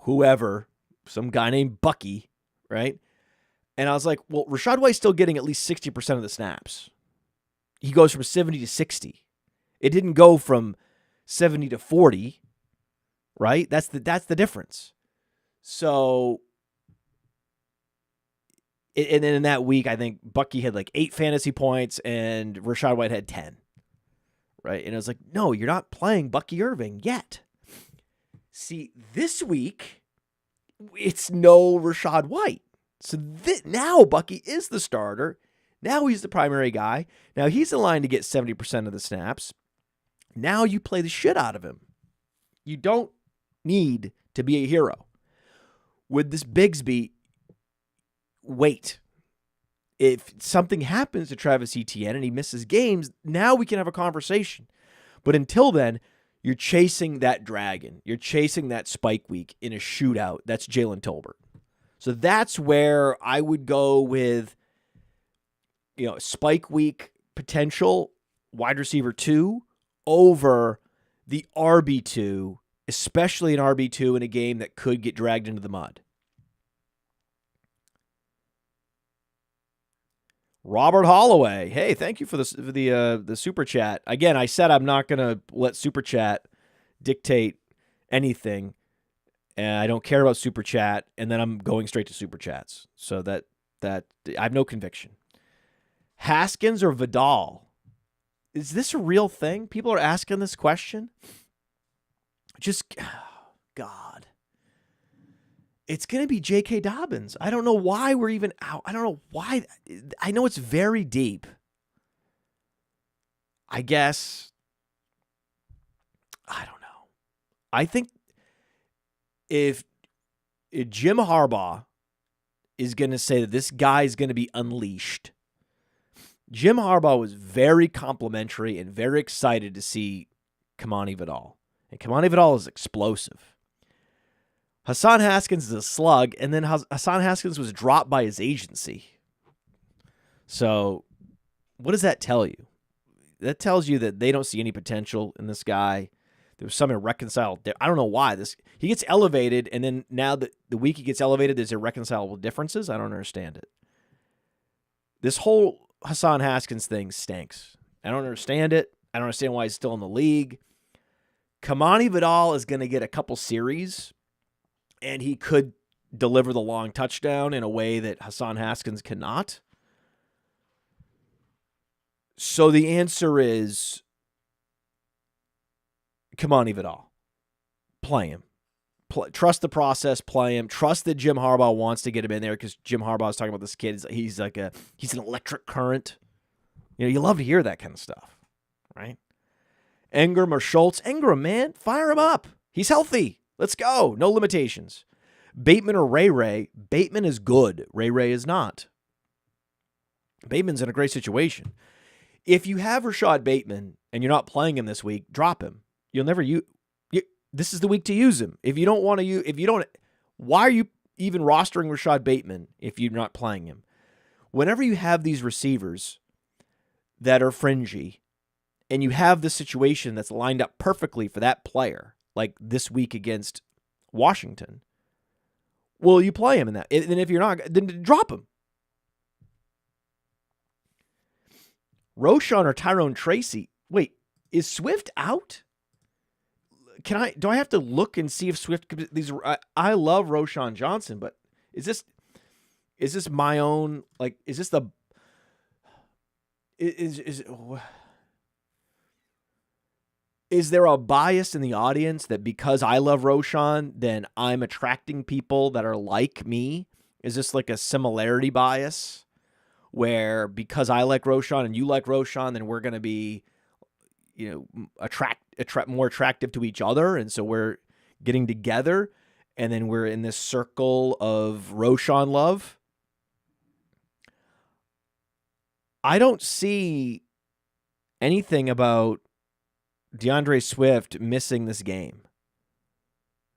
whoever, some guy named Bucky, right? And I was like, well, Rachaad White's still getting at least 60% of the snaps. He goes from 70 to 60. It didn't go from 70 to 40, right? That's the difference. So, and then in that week, I think Bucky had like 8 fantasy points and Rachaad White had 10, right? And I was like, no, you're not playing Bucky Irving yet. See, this week, it's no Rachaad White. So now Bucky is the starter. Now he's the primary guy. Now he's in line to get 70% of the snaps. Now you play the shit out of him. You don't need to be a hero. With this Bigsby, wait. If something happens to Travis Etienne and he misses games, now we can have a conversation. But until then, you're chasing that dragon. You're chasing that spike week in a shootout. That's Jalen Tolbert. So that's where I would go with, spike week potential wide receiver 2 over the RB2, especially an RB2 in a game that could get dragged into the mud. Robert Holloway. Hey, thank you for the super chat. Again, I said I'm not going to let super chat dictate anything. And I don't care about super chat, and then I'm going straight to super chats. So that I have no conviction. Haskins or Vidal? Is this a real thing? People are asking this question. God. It's going to be J.K. Dobbins. I don't know why we're even out. I don't know why. I know it's very deep. I guess. I don't know. I think if Jim Harbaugh is going to say that this guy is going to be unleashed, Jim Harbaugh was very complimentary and very excited to see Kamani Vidal. And Kamani Vidal is explosive. Hassan Haskins is a slug, and then Hassan Haskins was dropped by his agency. So what does that tell you? That tells you that they don't see any potential in this guy. There was some irreconcilable. I don't know why he gets elevated, and then now the week he gets elevated, there's irreconcilable differences. I don't understand it. This whole Hassan Haskins thing stinks. I don't understand it. I don't understand why he's still in the league. Kamani Vidal is going to get a couple series, and he could deliver the long touchdown in a way that Hassan Haskins cannot. So the answer is Kamani Vidal. Play him. Trust the process, play him. Trust that Jim Harbaugh wants to get him in there because Jim Harbaugh is talking about this kid. He's an electric current. You love to hear that kind of stuff, right? Ingram or Schultz. Ingram, man, fire him up. He's healthy. Let's go. No limitations. Bateman or Ray. Bateman is good. Ray is not. Bateman's in a great situation. If you have Rashad Bateman and you're not playing him this week, drop him. You'll never use. This is the week to use him. If you don't want to use, why are you even rostering Rashad Bateman if you're not playing him? Whenever you have these receivers that are fringy, and you have the situation that's lined up perfectly for that player, like this week against Washington, well, you play him in that. And if you're not, then drop him. Roschon or Tyrone Tracy. Wait, is Swift out? Do I have to look and see if Swift? I love Roschon Johnson, but is this my own? Like, is this the? Is there a bias in the audience that because I love Roschon, then I'm attracting people that are like me? Is this like a similarity bias where because I like Roschon and you like Roschon, then we're going to be, attract more attractive to each other, and so we're getting together, and then we're in this circle of Roschon love? I don't see anything about DeAndre Swift missing this game.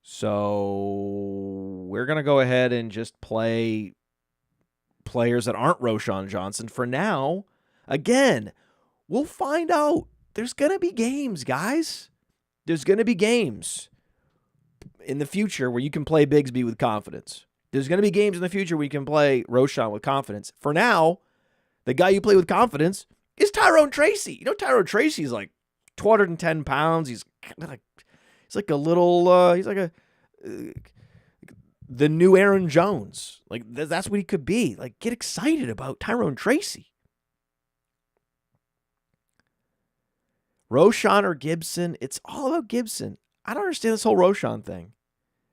So we're going to go ahead and just play players that aren't Roschon Johnson for now. Again, we'll find out. There's going to be games, guys. There's going to be games in the future where you can play Bigsby with confidence. There's going to be games in the future where you can play Roschon with confidence. For now, the guy you play with confidence is Tyrone Tracy. Tyrone Tracy's like 210 pounds. He's like a little, he's like the new Aaron Jones. Like, that's what he could be. Like, get excited about Tyrone Tracy. Roschon or Gibson? It's all about Gibson. I don't understand this whole Roschon thing.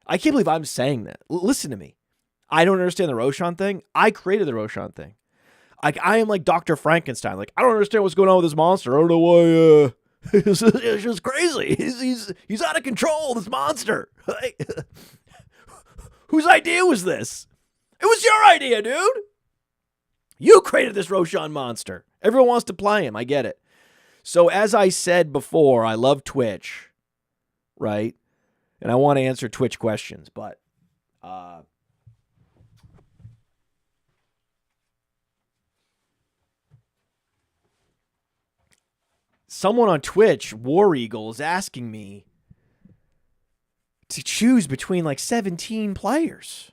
I can't believe I'm saying that. Listen to me. I don't understand the Roschon thing. I created the Roschon thing. I am like Dr. Frankenstein. Like, I don't understand what's going on with this monster. I don't know why, it's just crazy. He's out of control, this monster. Whose idea was this? It was your idea, dude. You created this Roschon monster. Everyone wants to play him. I get it. So as I said before, I love Twitch, right? And I want to answer Twitch questions, but someone on Twitch, War Eagle, is asking me to choose between like 17 players.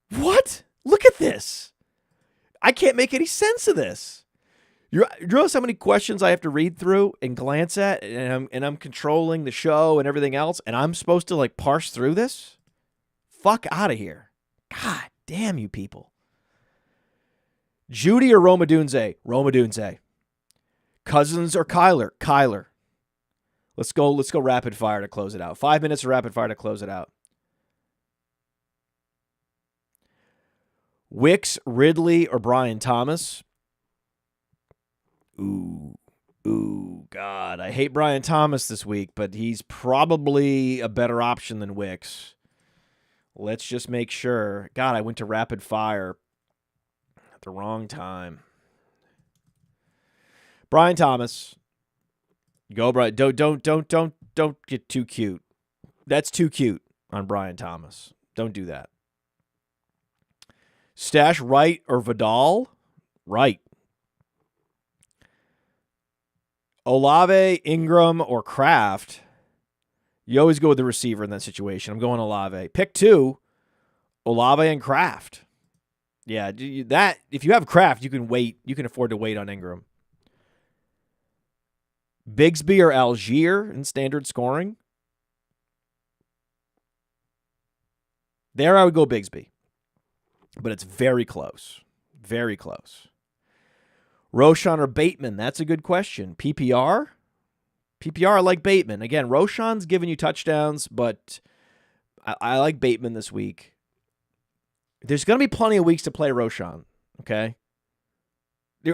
What? Look at this. I can't make any sense of this. You realize how many questions I have to read through and glance at, and I'm controlling the show and everything else, and I'm supposed to like parse through this? Fuck out of here. God damn you people. Judy or Roma Dunze? Roma Dunze. Cousins or Kyler? Kyler. Let's go rapid fire to close it out. 5 minutes of rapid fire to close it out. Wicks, Ridley, or Brian Thomas? Ooh, God. I hate Brian Thomas this week, but he's probably a better option than Wicks. Let's just make sure. God, I went to rapid fire at the wrong time. Brian Thomas. Go, Brian. Don't get too cute. That's too cute on Brian Thomas. Don't do that. Stash Wright or Vidal? Wright. Olave, Ingram, or Kraft? You always go with the receiver in that situation. I'm going Olave. Pick two, Olave and Kraft. Yeah, that if you have Kraft, you can wait. You can afford to wait on Ingram. Bigsby or Algier in standard scoring? There I would go Bigsby. But it's very close. Very close. Roschon or Bateman? That's a good question. PPR? PPR, I like Bateman. Again, Roschon's giving you touchdowns, but I like Bateman this week. There's going to be plenty of weeks to play Roschon, okay?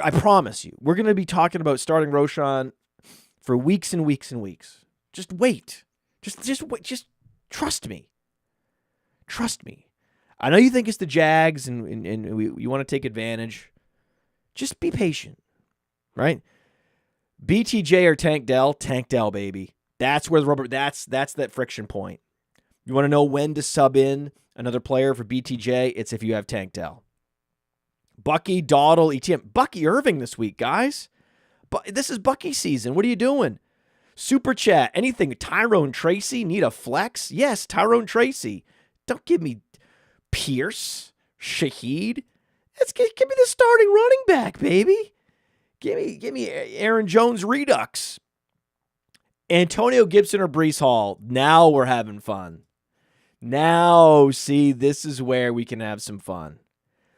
I promise you. We're going to be talking about starting Roschon for weeks and weeks and weeks. Just wait. Just wait. Just trust me. Trust me. I know you think it's the Jags and you want to take advantage. Just be patient, right? BTJ or Tank Dell? Tank Dell, baby. That's where the rubber. That's that friction point. You want to know when to sub in another player for BTJ? It's if you have Tank Dell. Bucky, Dawdle, ETM. Bucky Irving this week, guys. This is Bucky season. What are you doing? Super chat, anything. Tyrone Tracy, need a flex? Yes, Tyrone Tracy. Don't give me Pierce, Shaheed. Give me the starting running back, baby. Give me Aaron Jones Redux. Antonio Gibson or Breece Hall. Now we're having fun. Now, see, this is where we can have some fun.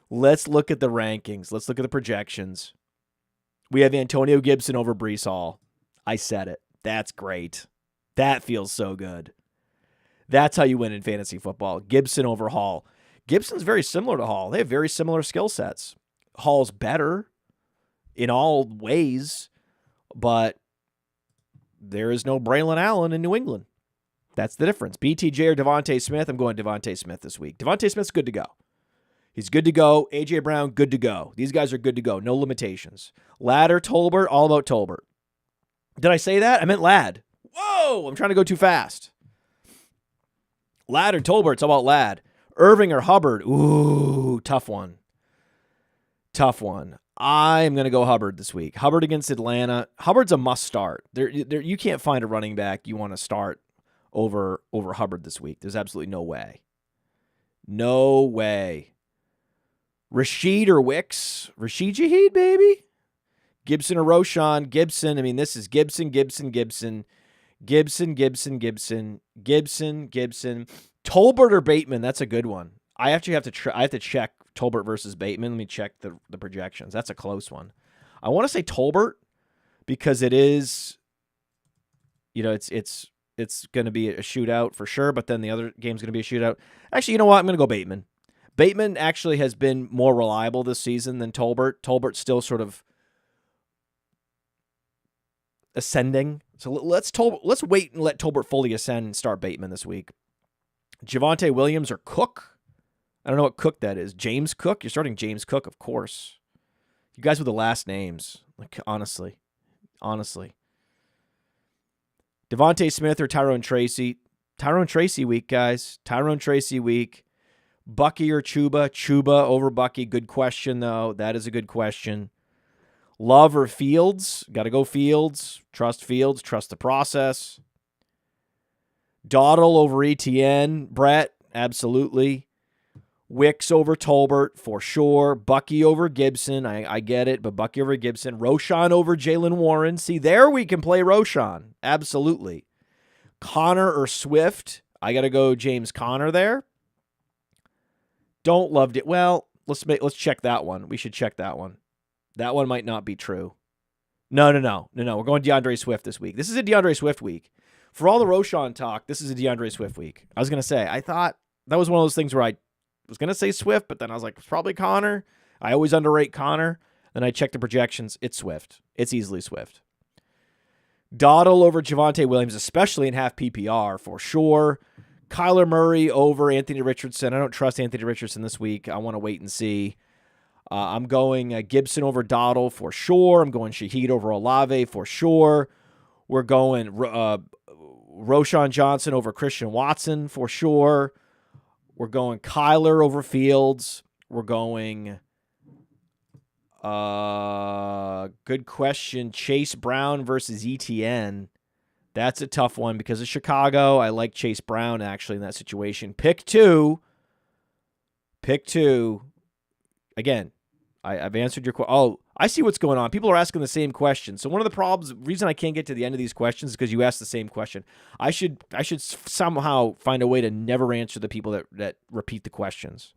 Let's look at the rankings. Let's look at the projections. We have Antonio Gibson over Breece Hall. I said it. That's great. That feels so good. That's how you win in fantasy football. Gibson over Hall. Gibson's very similar to Hall. They have very similar skill sets. Hall's better in all ways, but there is no Braylon Allen in New England. That's the difference. BTJ or Devontae Smith? I'm going Devontae Smith this week. Devontae Smith's good to go. He's good to go. A.J. Brown, good to go. These guys are good to go. No limitations. Ladder, Tolbert, all about Tolbert. Did I say that? I meant Lad. Whoa, I'm trying to go too fast. Lad or Tolbert, it's all about Lad. Irving or Hubbard? Ooh, tough one. Tough one. I'm going to go Hubbard this week. Hubbard against Atlanta. Hubbard's a must start. You can't find a running back you want to start over Hubbard this week. There's absolutely no way. No way. Rashid or Wicks? Rashid Shaheed, baby. Gibson or Roshan? Gibson. I mean, this is Gibson. Gibson. Tolbert or Bateman? That's a good one. I have to check Tolbert versus Bateman. Let me check the projections. That's a close one. I want to say Tolbert because it is, it's going to be a shootout for sure, but then the other game's going to be a shootout. Actually, you know what? I'm going to go Bateman. Bateman actually has been more reliable this season than Tolbert. Tolbert's still sort of ascending. So let's wait and let Tolbert fully ascend and start Bateman this week. Javonte Williams or Cook? I don't know what Cook that is. James Cook? You're starting James Cook, of course. You guys with the last names. Like, honestly. Devontae Smith or Tyrone Tracy? Tyrone Tracy week, guys. Tyrone Tracy week. Bucky or Chuba? Chuba over Bucky. Good question, though. That is a good question. Love or Fields? Got to go Fields. Trust the process. Dawdle over ETN. Brett? Absolutely. Wicks over Tolbert, for sure. Bucky over Gibson. I get it, but Bucky over Gibson. Roshan over Jalen Warren. See, there we can play Roshan. Absolutely. Connor or Swift. I got to go James Conner there. Don't loved it. Well, let's check that one. We should check that one. That one might not be true. No. We're going DeAndre Swift this week. This is a DeAndre Swift week. For all the Roshan talk, this is a DeAndre Swift week. I was going to say, I thought that was one of those things where I was going to say Swift, but then I was like, it's probably Connor. I always underrate Connor. Then I checked the projections. It's Swift. It's easily Swift. Dawdle over Javonte Williams, especially in half PPR, for sure. Kyler Murray over Anthony Richardson. I don't trust Anthony Richardson this week. I want to wait and see. I'm going Gibson over Dawdle for sure. I'm going Shaheed over Olave for sure. We're going Roshan Johnson over Christian Watson for sure. We're going Kyler over Fields. We're going, good question, Chase Brown versus ETN. That's a tough one because of Chicago. I like Chase Brown, actually, in that situation. Pick two. Again, I've answered your question. Oh, I see what's going on. People are asking the same question. So one of the problems, reason I can't get to the end of these questions is because you asked the same question. I should somehow find a way to never answer the people that repeat the questions.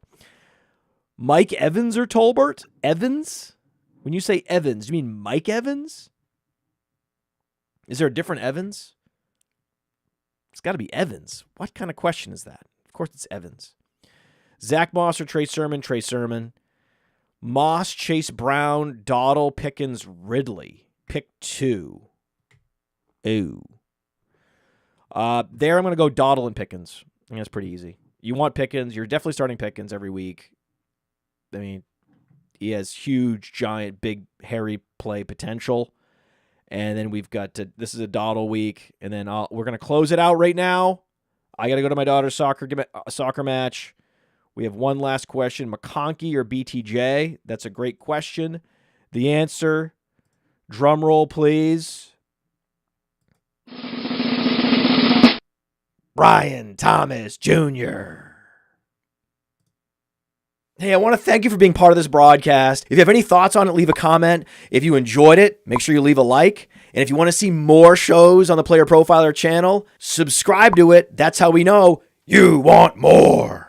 Mike Evans or Tolbert? Evans? When you say Evans, do you mean Mike Evans? Is there a different Evans? It's got to be Evans. What kind of question is that? Of course it's Evans. Zach Moss or Trey Sermon? Trey Sermon. Moss, Chase Brown, Dawdle, Pickens, Ridley. Pick two. Ooh. There I'm going to go Dawdle and Pickens. I think that's pretty easy. You want Pickens. You're definitely starting Pickens every week. I mean, he has huge, giant, big, hairy play potential. And then we've got this is a Dawdle week. And then we're going to close it out right now. I got to go to my daughter's soccer match. We have one last question. McConkey or BTJ? That's a great question. The answer, Drum roll, please. Brian Thomas Jr. Hey, I want to thank you for being part of this broadcast. If you have any thoughts on it, leave a comment. If you enjoyed it, make sure you leave a like. And if you want to see more shows on the Player Profiler channel, subscribe to it. That's how we know you want more.